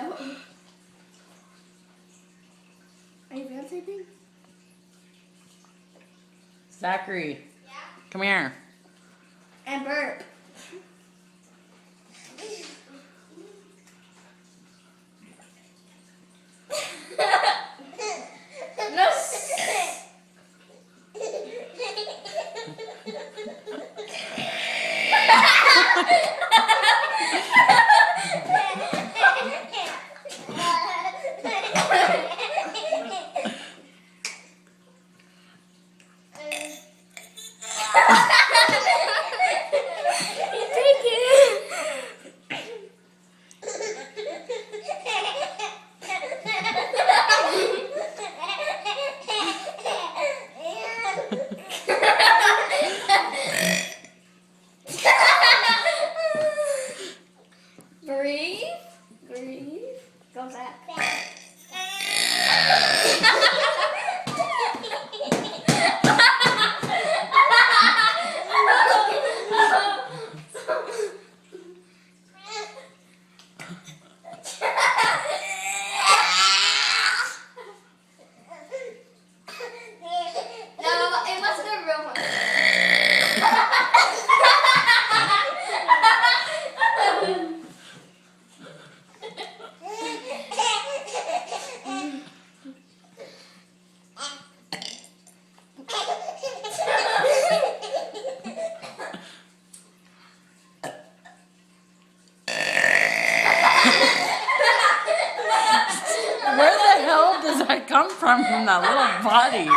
No. Are you feeling anything? Zachary. Yeah. Come here. And burp. No. Take it. Breathe. Breathe. Go back. No, it wasn't a real one. Where the hell does that come from that little body?